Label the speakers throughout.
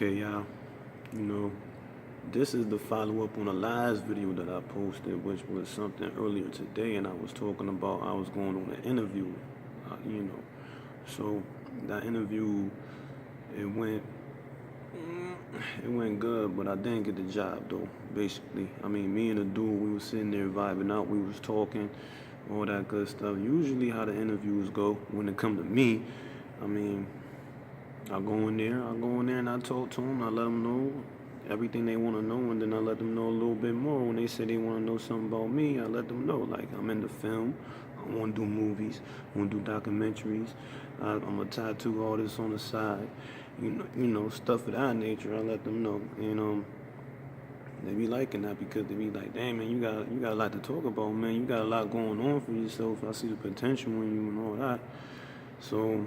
Speaker 1: Okay, y'all. You know, this is the follow-up on the last video that I posted, which was something earlier today, and I was talking about I was going on an interview, you know. So that interview, it went, it went good, but I didn't get the job though. Basically, I mean, me and the dude, we was sitting there vibing out, we was talking, all that good stuff. Usually, how the interviews go when it come to me, I mean. I go in there and I talk to them. I let them know everything they want to know, and then I let them know a little bit more. When they say they want to know something about me, I let them know. Like, I'm into film. I want to do movies. I want to do documentaries. I'm a tattoo artist on the side. Stuff of that nature. I let them know. And they be liking that because they be like, damn, man, you got a lot to talk about, man. You got a lot going on for yourself. I see the potential in you and all that. So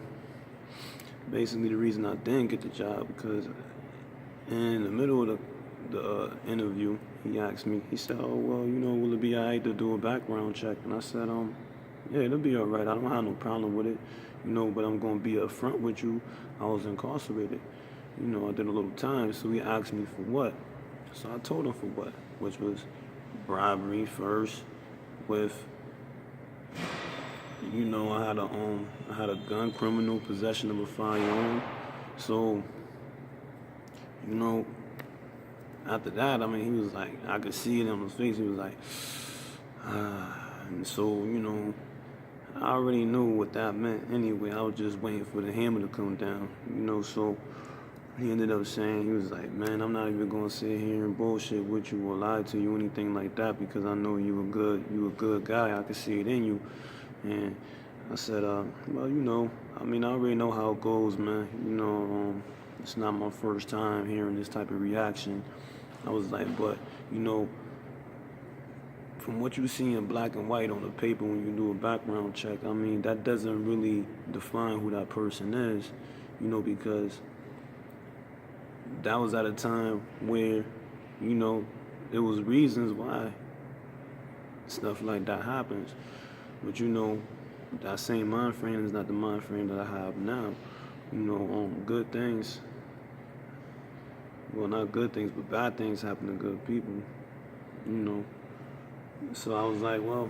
Speaker 1: basically, the reason I didn't get the job because in the middle of the interview, he asked me. He said, "Oh well, will it be alright to do a background check?" And I said, yeah, it'll be alright. I don't have no problem with it, but I'm gonna be upfront with you. I was incarcerated. I did a little time. So he asked me for what. So I told him for what, which was bribery first with. I had a gun, criminal possession of a firearm. So, after that, I mean, he was like, I could see it on his face. He was like, and so, I already knew what that meant anyway. I was just waiting for the hammer to come down, so he ended up saying, he was like, man, I'm not even going to sit here and bullshit with you or lie to you or anything like that because I know you a good guy. I can see it in you. And I said, well, I mean, I already know how it goes, man. It's not my first time hearing this type of reaction. I was like, but, from what you see in black and white on the paper when you do a background check, I mean, that doesn't really define who that person is, because that was at a time where, there was reasons why stuff like that happens. But that same mind frame is not the mind frame that I have now. Good things, well, not good things, but bad things happen to good people. So I was like, well,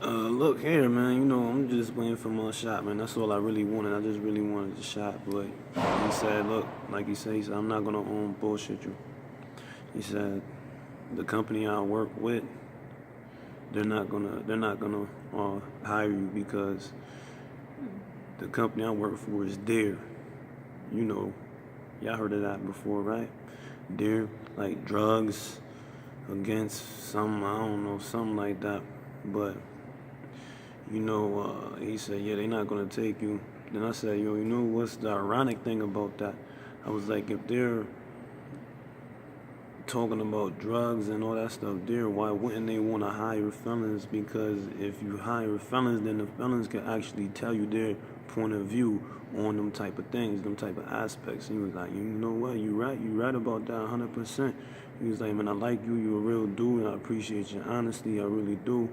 Speaker 1: look here, man. I'm just waiting for my shot, man. That's all I really wanted. I just really wanted the shot. But he said, look, like he said, I'm not gonna bullshit you. He said, the company I work with, they're not gonna hire you because the company I work for is DARE. Y'all heard of that before, right? DARE, like drugs against some, I don't know, something like that. But he said, yeah, they're not gonna take you. Then I said, what's the ironic thing about that? I was like, if they're talking about drugs and all that stuff there, why wouldn't they want to hire felons? Because if you hire felons, then the felons can actually tell you their point of view on them type of things, them type of aspects. He was like, you know what, you right about that 100%. He was like, man, I like you, you're a real dude, and I appreciate your honesty, I really do.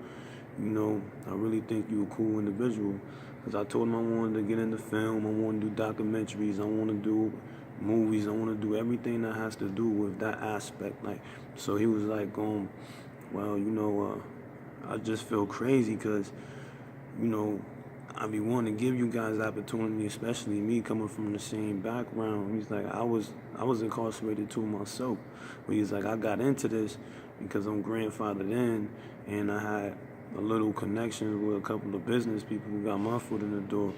Speaker 1: I really think you're a cool individual. Because I told him I wanted to get into film, I want to do documentaries, I want to do movies, I want to do everything that has to do with that aspect. Like, so he was like, well, I just feel crazy because, I be wanting to give you guys the opportunity, especially me coming from the same background. He's like, I was incarcerated too myself, but he's like, I got into this because I'm grandfathered in, and I had a little connection with a couple of business people who got my foot in the door.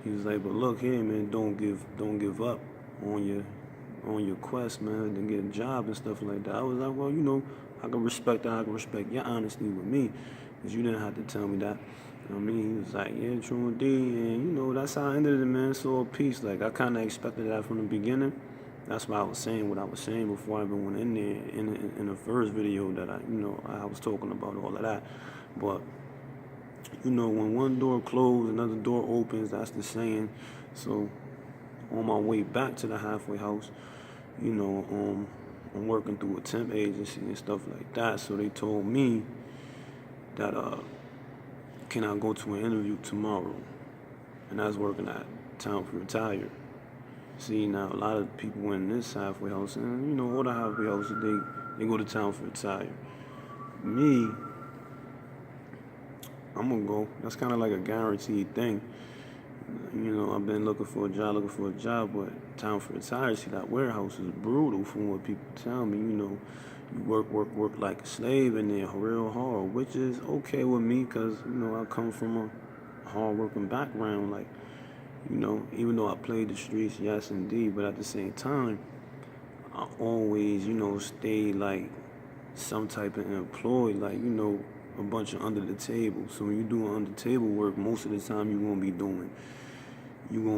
Speaker 1: He was like, but look here, man, don't give up on your quest, man, to get a job and stuff like that. I was like, well, I can respect that. I can respect your honesty with me, because you didn't have to tell me that. He was like, yeah, true indeed. And, that's how I ended it, man. So peace. Like, I kind of expected that from the beginning. That's why I was saying what I was saying before I even went in there in the first video that I was talking about all of that. But, when one door closed, another door opens. That's the saying. So on my way back to the halfway house, I'm working through a temp agency and stuff like that. So they told me that can I go to an interview tomorrow? And I was working at Town for Retired. See, now a lot of people in this halfway house, and all the halfway houses, they go to town for a tire. Me, I'm gonna go. That's kind of like a guaranteed thing. I've been looking for a job, but town for a tire. See, that warehouse is brutal from what people tell me. You work like a slave in there, real hard, which is okay with me, cause I come from a hard-working background. Like, even though I played the streets, yes, indeed, but at the same time, I always, stay like some type of employee, like, a bunch of under the table. So when you doing under the table work, most of the time you're gonna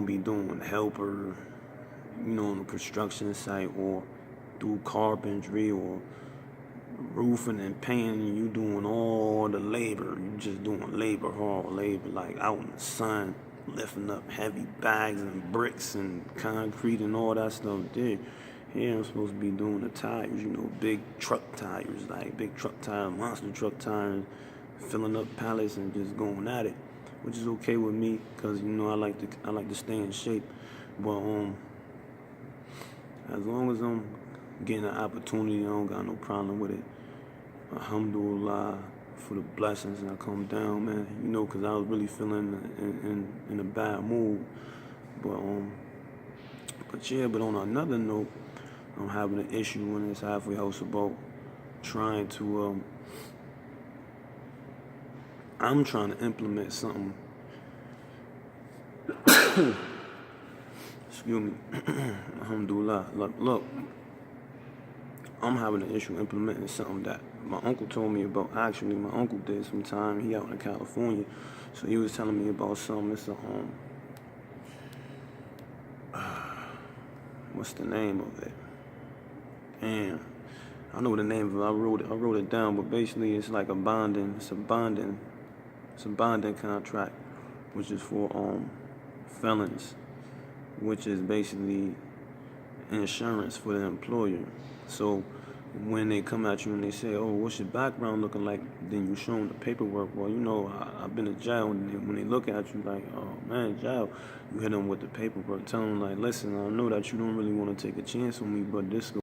Speaker 1: be doing helper, on the construction site, or do carpentry, or roofing and painting. You doing all the labor. You just doing labor, hard labor, like out in the sun, lifting up heavy bags and bricks and concrete and all that stuff there. Here I'm supposed to be doing the tires, big truck tires, like big truck tires, monster truck tires, filling up pallets and just going at it, which is okay with me, cause I like to stay in shape. But as long as I'm getting an opportunity, I don't got no problem with it. Alhamdulillah for the blessings that come down, man. Cause I was really feeling in a bad mood. But yeah. But on another note, I'm having an issue in this halfway house about trying to. I'm trying to implement something. Excuse me. Alhamdulillah. Look. I'm having an issue implementing something that my uncle told me about. Actually, my uncle did some time. He out in California, so he was telling me about something. It's a what's the name of it? Damn, I know the name of it. I wrote it down. But basically, it's like a bonding. It's a bonding contract, which is for felons, which is basically insurance for the employer. So when they come at you and they say, "Oh, what's your background looking like?" Then you show them the paperwork. Well, I've been to jail. And when they look at you like, "Oh man, jail," you hit them with the paperwork. Tell them like, "Listen, I know that you don't really want to take a chance on me, but this